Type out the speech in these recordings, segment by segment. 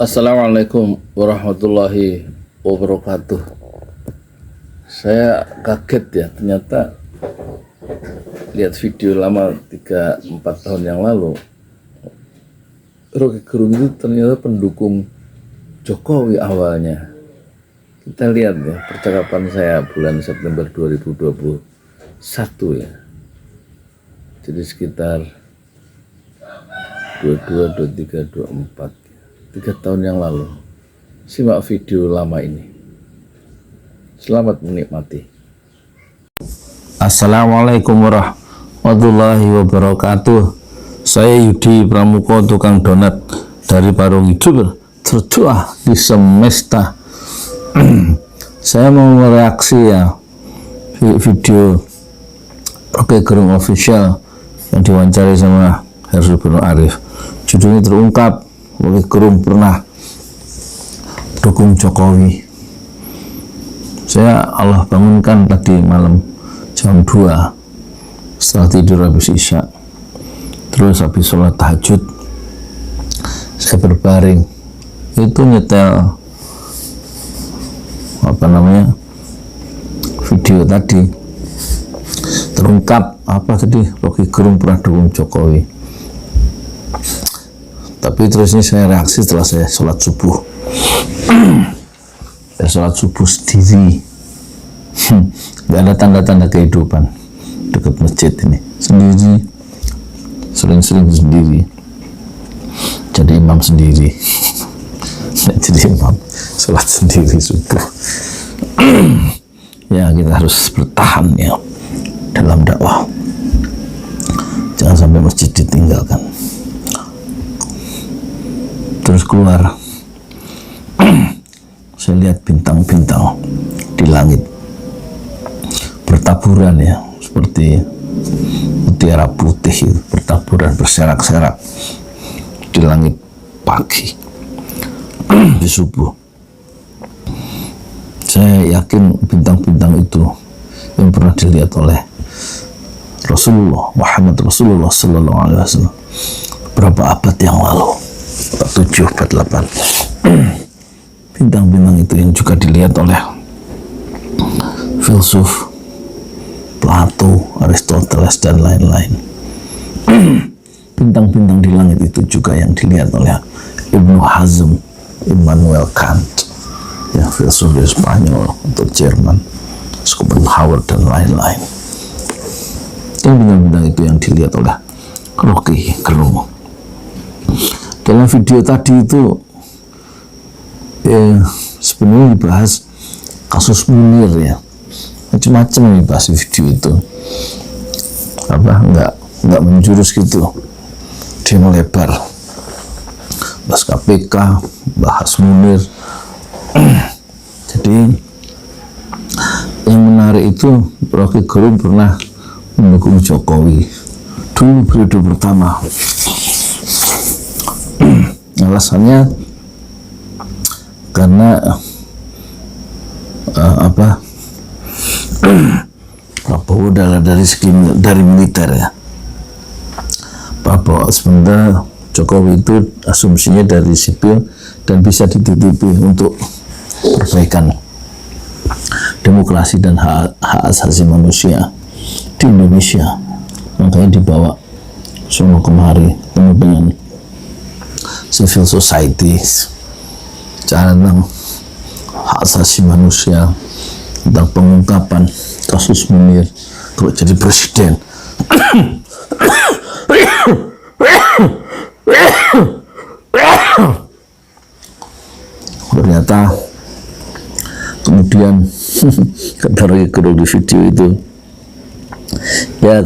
Assalamualaikum warahmatullahi wabarakatuh. Saya kaget ya, ternyata lihat video lama 3-4 tahun yang lalu, Rocky Gerung itu ternyata pendukung Jokowi awalnya. Kita lihat ya percakapan saya bulan September 2021 ya. Jadi sekitar 22, 23, 24 3 tahun yang lalu. Simak video lama ini. Selamat menikmati. Assalamualaikum warahmatullahi wabarakatuh. Saya Yudi Pramuko, tukang donat dari Parung Hidup tertua di semesta. Saya mau mereaksi ya video Rocky Gerung official yang diwawancari sama Hersul Beno Arif. Judulnya terungkap, Rocky Gerung pernah dukung Jokowi. Saya Allah bangunkan tadi malam jam 2 setelah tidur habis isya, terus habis sholat tahajud saya berbaring, itu nyetel video tadi terungkap Rocky Gerung pernah dukung Jokowi. Tapi terus ini saya reaksi setelah saya sholat subuh. Saya sholat subuh sendiri, nggak ada tanda-tanda kehidupan dekat masjid ini, sendiri, sering-sering sendiri, jadi imam sendiri. Jadi imam sholat sendiri subuh. Ya, kita harus bertahan ya dalam dakwah, jangan sampai masjid ditinggalkan. Terus keluar, saya lihat bintang-bintang di langit bertaburan ya, seperti mutiara putih bertaburan, berserak-serak di langit pagi di subuh. Saya yakin bintang-bintang itu yang pernah dilihat oleh Rasulullah Muhammad Rasulullah Sallallahu Alaihi Wasallam berapa abad yang lalu, 7, 8. Bintang-bintang itu yang juga dilihat oleh filsuf Plato, Aristoteles dan lain-lain. Bintang-bintang di langit itu juga yang dilihat oleh Ibnu Hazm, Immanuel Kant, ya, filsuf Spanyol atau Jerman, Schopenhauer dan lain-lain. Dan bintang-bintang itu yang dilihat oleh Rocky Gerung. Dalam video tadi itu sebenarnya dibahas kasus Munir ya, macam-macam nih bahas video itu, nggak menjurus gitu, dia melebar, bahas KPK, bahas Munir. Jadi yang menarik itu Rocky Gerung pernah mendukung Jokowi dulu periode pertama. Alasannya karena Prabowo dari militer ya. Prabowo sebenarnya Jokowi itu asumsinya dari sipil dan bisa dititipi untuk perbaikan demokrasi dan hak asasi manusia di Indonesia. Makanya dibawa semua kemari dengan civil society, cara tentang hak asasi manusia, tentang pengungkapan kasus Munir untuk jadi presiden. Ternyata kemudian kata Rocky Gerung di video itu, ya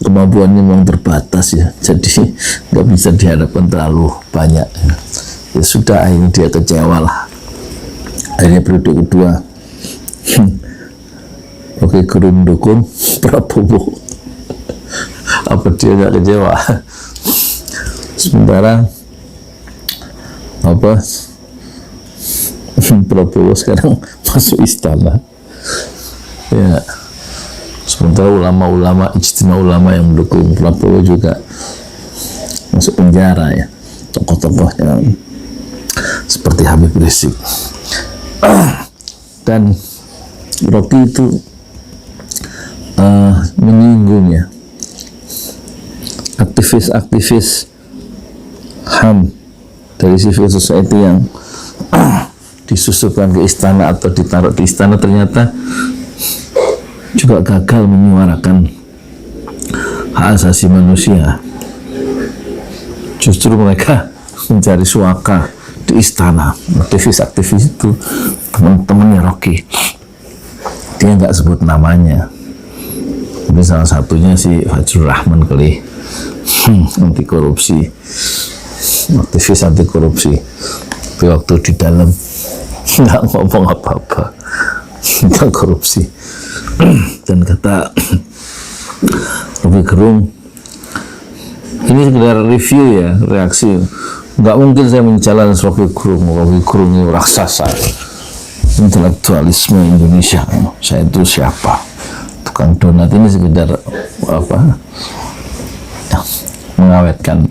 kemampuannya memang terbatas ya, jadi nggak bisa diharapkan terlalu banyak ya sudah, akhirnya dia kecewa lah. Akhirnya periode kedua Rocky Gerung dukung Prabowo. Apa dia nggak kecewa? Sementara Prabowo sekarang masuk istana ya, sementara ijtima ulama yang mendukung Prabowo juga masuk penjara ya, tokoh-tokohnya seperti Habib Rizik. Dan Rocky itu menyinggung ya aktivis-aktivis HAM dari civil society yang disusupkan ke istana atau ditaruh di istana, ternyata juga gagal menyuarakan hak asasi manusia. Justru mereka mencari suaka di istana. Aktivis-aktivis itu teman-temannya Rocky, dia nggak sebut namanya, tapi salah satunya si Fajrul Rahman kali, anti korupsi, aktivis anti korupsi. Tapi waktu di dalam nggak ngomong apa-apa tentang korupsi. Dan kata Rocky Gerung, ini sekedar review ya, reaksi. Nggak mungkin saya mencalon Rocky Gerung. Rocky Gerung ini raksasa intelektualisme Indonesia. Saya itu siapa? Tukang donat. Ini sekedar apa? Ya, mengawetkan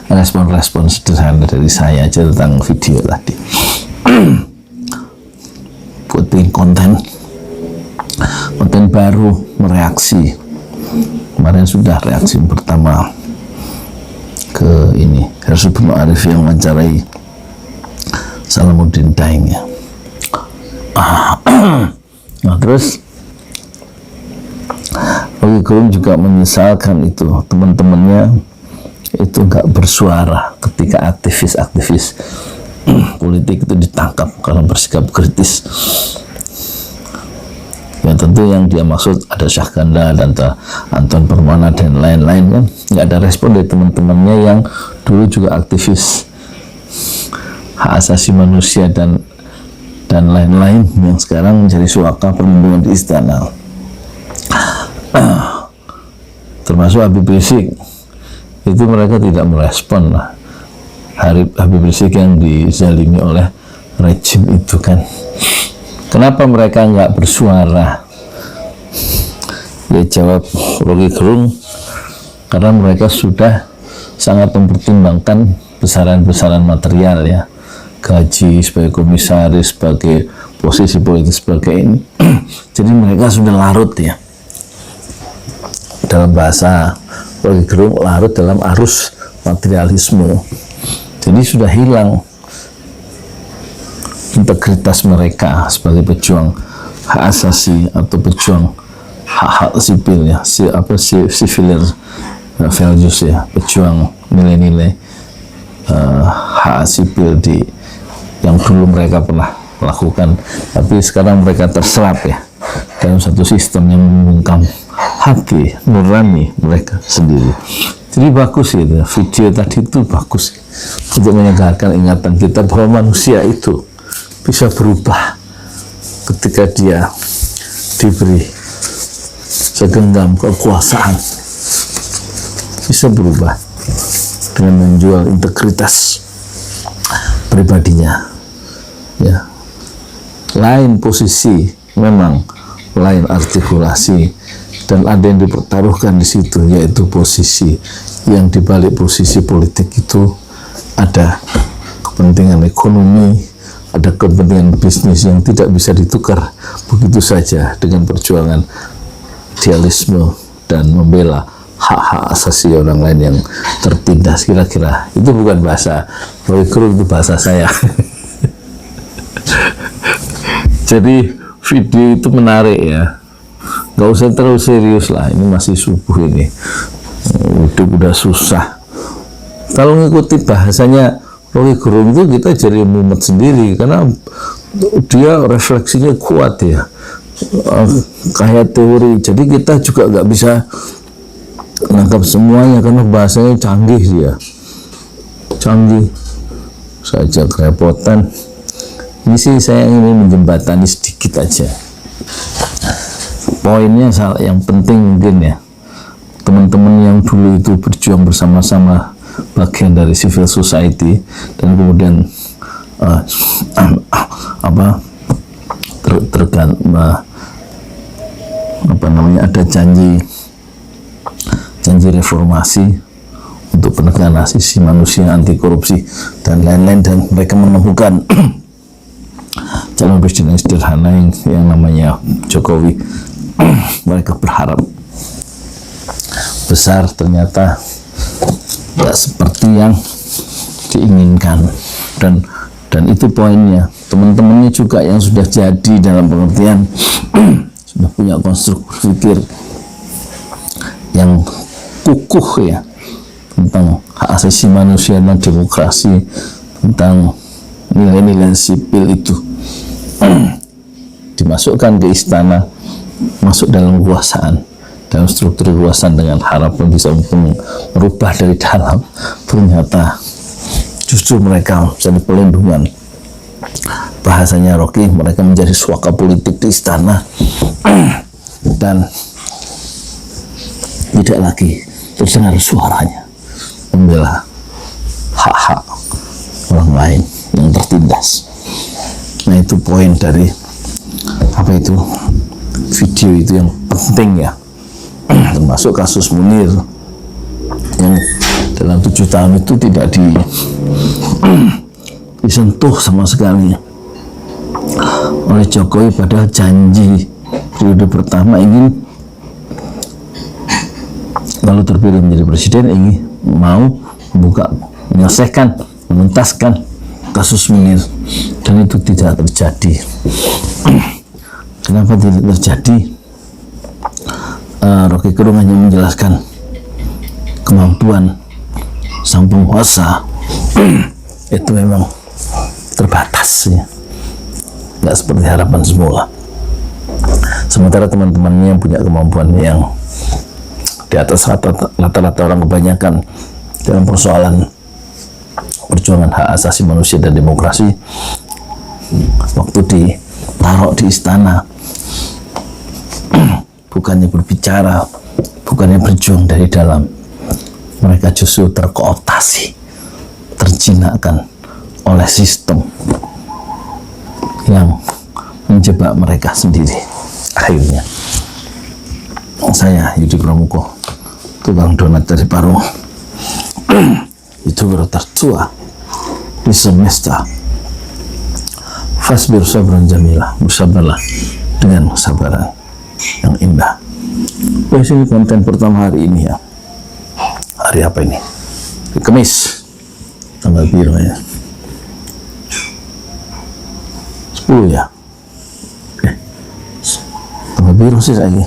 respon-respon sederhana dari saya aja tentang video tadi. Buat bikin konten baru, mereaksi. Kemarin sudah reaksi pertama ke ini Hersu bin Arif yang mewawancarai Salamuddin Daeng ya. Nah terus Rocky Gerung juga menyesalkan itu teman-temannya itu nggak bersuara ketika aktivis-aktivis politik itu ditangkap kalau bersikap kritis. Ya tentu yang dia maksud ada Syahganda dan Anton Permana dan lain-lain kan. Nggak ada respon dari teman-temannya yang dulu juga aktivis hak asasi manusia dan lain-lain, yang sekarang menjadi suaka perlindungan di istana. Termasuk Habib Rizik, itu mereka tidak merespon lah. Habib Rizik yang dizalimi oleh rejim itu kan. Kenapa mereka nggak bersuara? Dia jawab Rocky Gerung, karena mereka sudah sangat mempertimbangkan besaran-besaran material ya, gaji sebagai komisaris, sebagai posisi politik sebagai ini. Jadi mereka sudah larut ya. Dalam bahasa Rocky Gerung, larut dalam arus materialisme. Jadi sudah hilang integritas mereka sebagai pejuang hak asasi atau pejuang hak-hak sipil ya, civil values ya, pejuang nilai-nilai hak sipil yang dulu mereka pernah lakukan, tapi sekarang mereka terserap ya dalam satu sistem yang membungkam hati nurani mereka sendiri. Jadi bagus itu video tadi itu bagus untuk menyegarkan ingatan kita bahwa manusia itu bisa berubah ketika dia diberi segenggam kekuasaan, bisa berubah dengan menjual integritas pribadinya ya. Lain posisi, memang lain artikulasi, dan ada yang dipertaruhkan di situ, yaitu posisi yang dibalik posisi politik itu ada kepentingan ekonomi, ada kepentingan bisnis yang tidak bisa ditukar begitu saja dengan perjuangan idealisme dan membela hak-hak asasi orang lain yang tertindas. Kira-kira itu bukan bahasa Rocky Gerung, itu bahasa saya. Jadi video itu menarik ya, nggak usah terlalu serius lah, ini masih subuh ini, udah susah. Kalau ngikuti bahasanya Rocky Gerung itu kita jadi mumet sendiri, karena dia refleksinya kuat ya, kayak teori. Jadi kita juga nggak bisa nangkap semuanya karena bahasanya canggih dia, canggih saja kerepotan. Ini sih saya ingin menjembatani sedikit aja. Poinnya yang penting mungkin ya, teman-teman yang dulu itu berjuang bersama-sama bagian dari civil society dan kemudian ada janji reformasi untuk penegakan hak asasi manusia, anti korupsi dan lain-lain, dan mereka menemukan calon presiden yang sederhana yang namanya Jokowi. Mereka berharap besar, ternyata tidak seperti yang diinginkan, dan itu poinnya. Teman-temannya juga yang sudah jadi dalam pengertian sudah punya konstruk berpikir yang kukuh ya tentang hak asasi manusia dan demokrasi, tentang nilai-nilai sipil itu dimasukkan ke istana, masuk dalam kekuasaan, dalam struktur kekuasaan dengan harapan bisa merubah dari dalam. Ternyata justru mereka menjadi pelindungan. Bahasanya Rocky, mereka menjadi suaka politik di istana dan tidak lagi terdengar suaranya membela hak-hak orang lain yang tertindas. Nah, itu poin dari video itu yang penting ya, termasuk kasus Munir yang dalam 7 tahun itu tidak disentuh sama sekali oleh Jokowi, padahal janji periode pertama ingin kalau terpilih menjadi presiden ingin mau menyelesaikan, menuntaskan kasus Munir, dan itu tidak terjadi. Kenapa tidak terjadi? Rocky Gerung hanya menjelaskan kemampuan sang penguasa itu memang terbatas ya, nggak seperti harapan semula. Sementara teman-temannya yang punya kemampuan yang di atas rata-rata orang kebanyakan dalam persoalan perjuangan hak asasi manusia dan demokrasi, waktu ditaruh di istana bukannya berbicara, bukannya berjuang dari dalam, mereka justru terkooptasi, terjinakkan oleh sistem yang menjebak mereka sendiri. Akhirnya saya Yudi Pramuko, tukang donat dari Parung, itu baru tertua di semesta. Fasbir sabran jamilah, bersabarlah dengan kesabaran yang indah. Ini konten pertama hari ini ya. Hari apa ini? Kamis, tanggal biru ya, 10 ya. Tanggal biru sih lagi.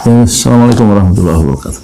Assalamualaikum warahmatullahi wabarakatuh.